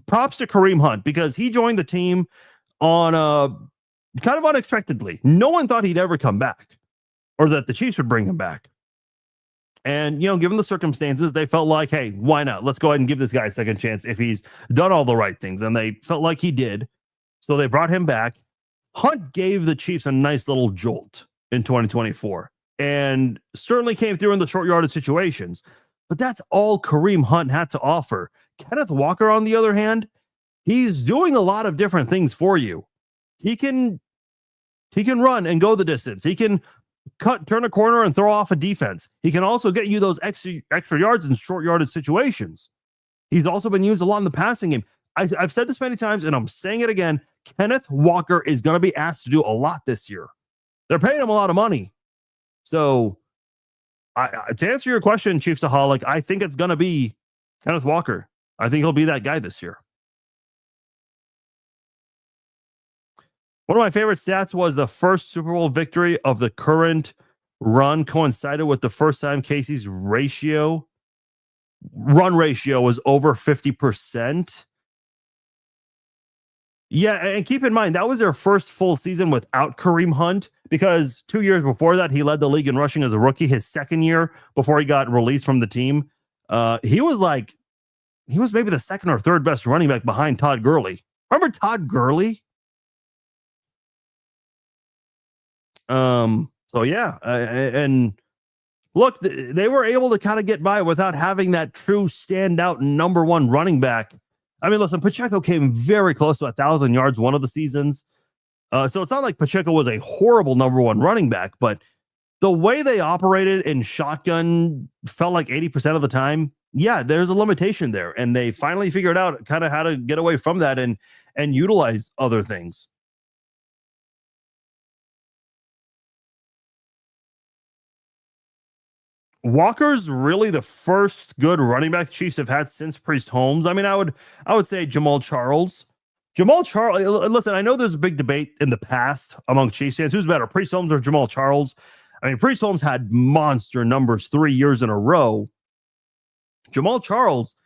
Speaker 1: props to Kareem Hunt, because he joined the team on kind of unexpectedly. No one thought he'd ever come back, or that the Chiefs would bring him back. And, given the circumstances, they felt like, hey, why not? Let's go ahead and give this guy a second chance if he's done all the right things. And they felt like he did. So they brought him back. Hunt gave the Chiefs a nice little jolt in 2024 and certainly came through in the short yardage situations. But that's all Kareem Hunt had to offer. Kenneth Walker, on the other hand, he's doing a lot of different things for you. He can run and go the distance. He can turn a corner and throw off a defense. He can also get you those extra yards in short yardage situations. He's also been used a lot in the passing game. I've said this many times, and I'm saying it again. Kenneth Walker is going to be asked to do a lot this year. They're paying him a lot of money. So, to answer your question, Chiefsaholic, I think it's going to be Kenneth Walker. I think he'll be that guy this year. One of my favorite stats was the first Super Bowl victory of the current run coincided with the first time Casey's run ratio was over 50%. Yeah, and keep in mind, that was their first full season without Kareem Hunt, because 2 years before that, he led the league in rushing as a rookie. His second year before he got released from the team, he was maybe the second or third best running back behind Todd Gurley. Remember Todd Gurley? So yeah, and look, they were able to kind of get by without having that true standout number one running back. I mean, listen, Pacheco came very close to 1,000 yards one of the seasons. So it's not like Pacheco was a horrible number one running back, but the way they operated in shotgun felt like 80% of the time. Yeah, there's a limitation there. And they finally figured out kind of how to get away from that and utilize other things. Walker's really the first good running back the Chiefs have had since Priest Holmes. I mean, I would say Jamal Charles. Listen, I know there's a big debate in the past among Chiefs fans. Who's better, Priest Holmes or Jamal Charles? I mean, Priest Holmes had monster numbers 3 years in a row. Jamal Charles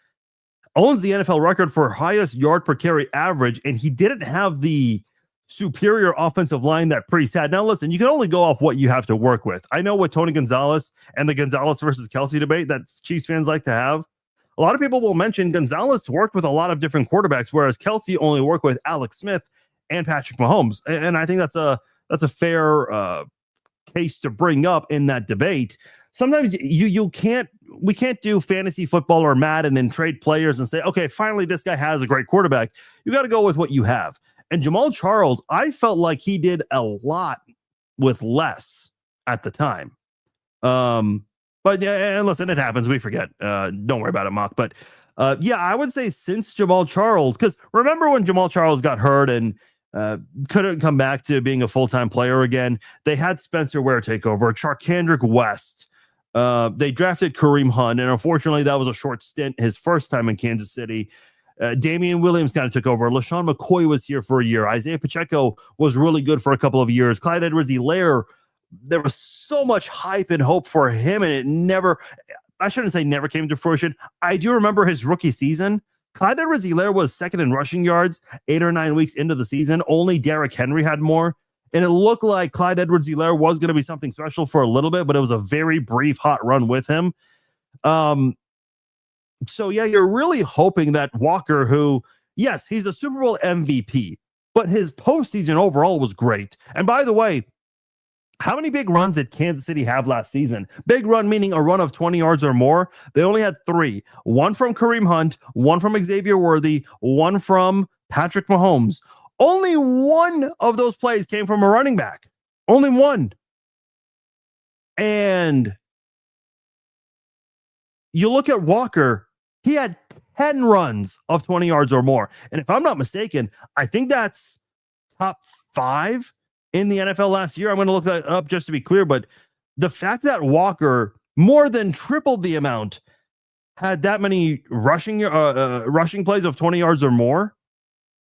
Speaker 1: owns the NFL record for highest yard per carry average, and he didn't have the superior offensive line that Priest had. Now, listen, you can only go off what you have to work with. I know with Tony Gonzalez and the Gonzalez versus Kelsey debate that Chiefs fans like to have, a lot of people will mention Gonzalez worked with a lot of different quarterbacks, whereas Kelsey only worked with Alex Smith and Patrick Mahomes. And I think that's a fair case to bring up in that debate. Sometimes we can't do fantasy football or Madden and trade players and say, okay, finally this guy has a great quarterback. You got to go with what you have. And Jamal Charles, I felt like he did a lot with less at the time. But yeah, and listen, it happens. We forget. Don't worry about it, Mock. But yeah, I would say since Jamal Charles, because remember when Jamal Charles got hurt and couldn't come back to being a full-time player again, they had Spencer Ware take over, Charkandrick West. They drafted Kareem Hunt, and unfortunately, that was a short stint his first time in Kansas City. Damian Williams kind of took over. LaShawn McCoy was here for a year. Isaiah Pacheco was really good for a couple of years. Clyde Edwards-Helaire, there was so much hype and hope for him, and it never, I shouldn't say never came to fruition. I do remember his rookie season. Clyde Edwards-Helaire was second in rushing yards 8 or 9 weeks into the season. Only Derrick Henry had more. And it looked like Clyde Edwards-Helaire was going to be something special for a little bit, but it was a very brief, hot run with him. So, yeah, you're really hoping that Walker, who, yes, he's a Super Bowl MVP, but his postseason overall was great. And by the way, How many big runs did Kansas City have last season? Big run meaning a run of 20 yards or more. They only had 3. One from Kareem Hunt, one from Xavier Worthy, one from Patrick Mahomes. Only one of those plays came from a running back. Only one. And you look at Walker, he had 10 runs of 20 yards or more. And if I'm not mistaken, I think that's top 5 in the NFL last year. I'm going to look that up just to be clear, but the fact that Walker more than tripled the amount had that many rushing plays of 20 yards or more.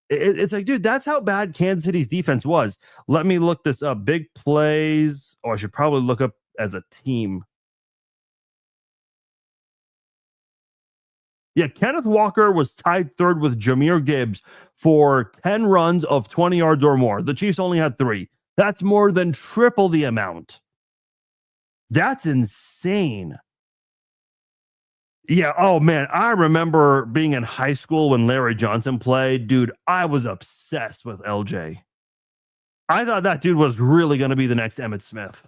Speaker 1: It's like, dude, that's how bad Kansas City's defense was. Let me look this up. Big plays. Oh, I should probably look up as a team. Yeah, Kenneth Walker was tied third with Jahmyr Gibbs for 10 runs of 20 yards or more. The Chiefs only had 3. That's more than triple the amount. That's insane. Yeah. Oh, man. I remember being in high school when Larry Johnson played. Dude, I was obsessed with LJ. I thought that dude was really going to be the next Emmitt Smith.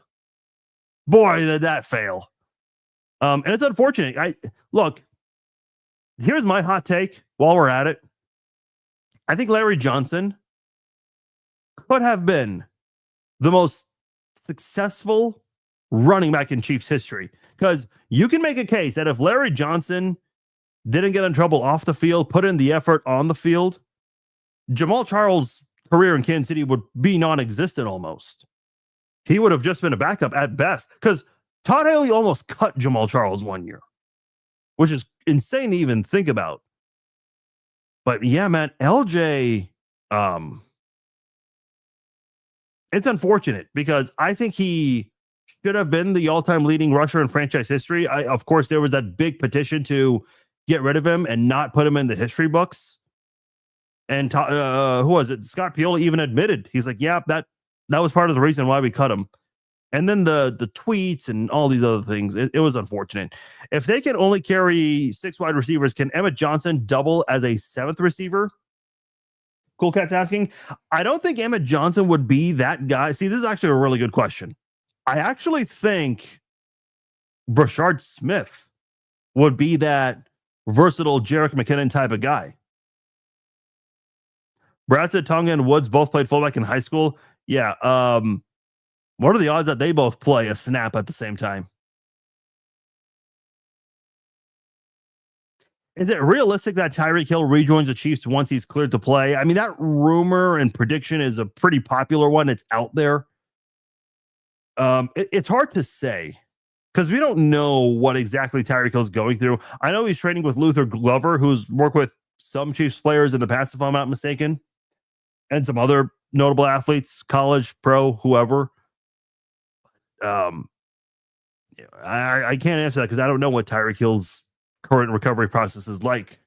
Speaker 1: Boy, did that fail. And it's unfortunate. Look, here's my hot take while we're at it. I think Larry Johnson could have been the most successful running back in Chiefs history, because you can make a case that if Larry Johnson didn't get in trouble off the field, put in the effort on the field, Jamal Charles' career in Kansas City would be non-existent almost. He would have just been a backup at best, because Todd Haley almost cut Jamal Charles one year, which is insane to even think about. But yeah, man, LJ, it's unfortunate because I think he should have been the all-time leading rusher in franchise history. Of course, there was that big petition to get rid of him and not put him in the history books. And who was it? Scott Pioli even admitted, he's like, yeah, that was part of the reason why we cut him. And then the tweets and all these other things, it was unfortunate. If they can only carry 6 wide receivers, can Emmett Johnson double as a 7th receiver? Cool Cat's asking. I don't think Emmett Johnson would be that guy. See, this is actually a really good question. I actually think Brashard Smith would be that versatile Jerick McKinnon type of guy. Brad said Tonga and Woods both played fullback in high school. Yeah. What are the odds that they both play a snap at the same time? Is it realistic that Tyreek Hill rejoins the Chiefs once he's cleared to play? I mean, that rumor and prediction is a pretty popular one. It's out there. It's hard to say because we don't know what exactly Tyreek Hill's going through. I know he's training with Luther Glover, who's worked with some Chiefs players in the past, if I'm not mistaken, and some other notable athletes, college, pro, whoever. I can't answer that because I don't know what Tyreek Hill's current recovery process is like.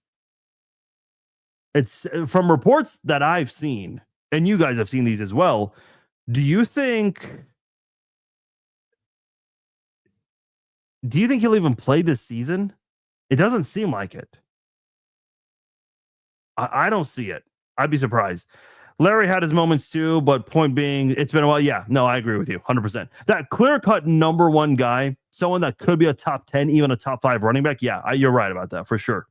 Speaker 1: It's from reports that I've seen, and you guys have seen these as well. Do you think he'll even play this season? It doesn't seem like it. I don't see it. I'd be surprised. Larry had his moments too, but point being, it's been a while. Yeah, no, I agree with you 100%. That clear-cut number 1 guy, someone that could be a top 10, even a top 5 running back. Yeah, you're right about that for sure.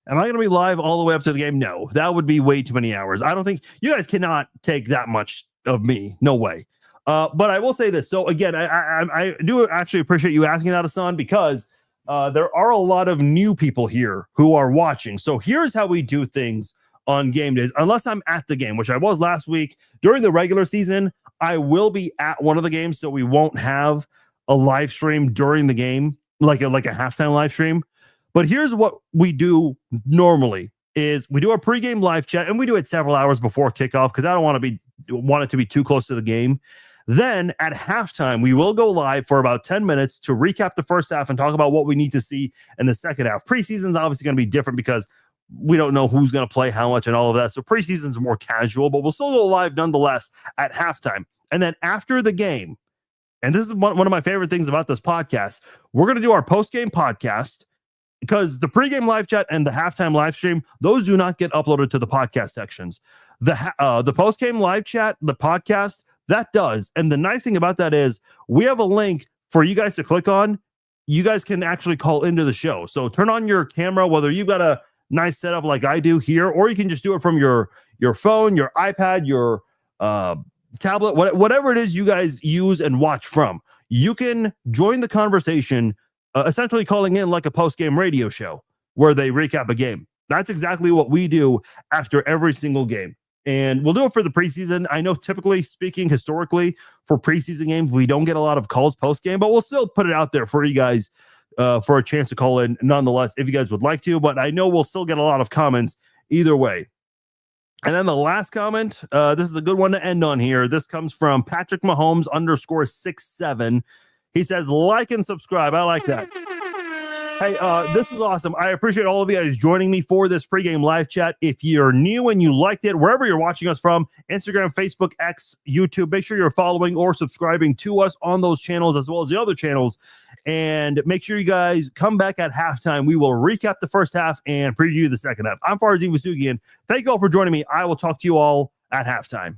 Speaker 1: Am I going to be live all the way up to the game? No, that would be way too many hours. I don't think you guys cannot take that much of me. No way. But I will say this. So again, I do actually appreciate you asking that, Hassan, because there are a lot of new people here who are watching. So here's how we do things on game days, unless I'm at the game, which I was last week. During the regular season, I will be at one of the games, so we won't have a live stream during the game, like a halftime live stream. But here's what we do normally is we do a pregame live chat, and we do it several hours before kickoff because I don't want it to be too close to the game. Then at halftime, we will go live for about 10 minutes to recap the first half and talk about what we need to see in the second half. Preseason is obviously going to be different because we don't know who's going to play how much and all of that. So preseason is more casual, but we'll still go live nonetheless at halftime. And then after the game, and this is one of my favorite things about this podcast, we're going to do our post-game podcast because the pregame live chat and the halftime live stream, those do not get uploaded to the podcast sections. The post-game live chat, the podcast, That does. And the nice thing about that is we have a link for you guys to click on. You guys can actually call into the show. So turn on your camera, whether you've got a nice setup like I do here, or you can just do it from your phone, your iPad, your tablet, whatever it is you guys use and watch from. You can join the conversation, essentially calling in like a post-game radio show where they recap a game. That's exactly what we do after every single game. And we'll do it for the preseason. I know, typically speaking, historically, for preseason games, we don't get a lot of calls post-game, but we'll still put it out there for you guys for a chance to call in nonetheless, if you guys would like to. But I know we'll still get a lot of comments either way. And then the last comment, this is a good one to end on here. This comes from Patrick Mahomes _67. He says, like and subscribe. I like that. Hey, this is awesome. I appreciate all of you guys joining me for this pregame live chat. If you're new and you liked it, wherever you're watching us from, Instagram, Facebook, X, YouTube, make sure you're following or subscribing to us on those channels as well as the other channels. And make sure you guys come back at halftime. We will recap the first half and preview the second half. I'm Farzin Vasugian. Thank you all for joining me. I will talk to you all at halftime.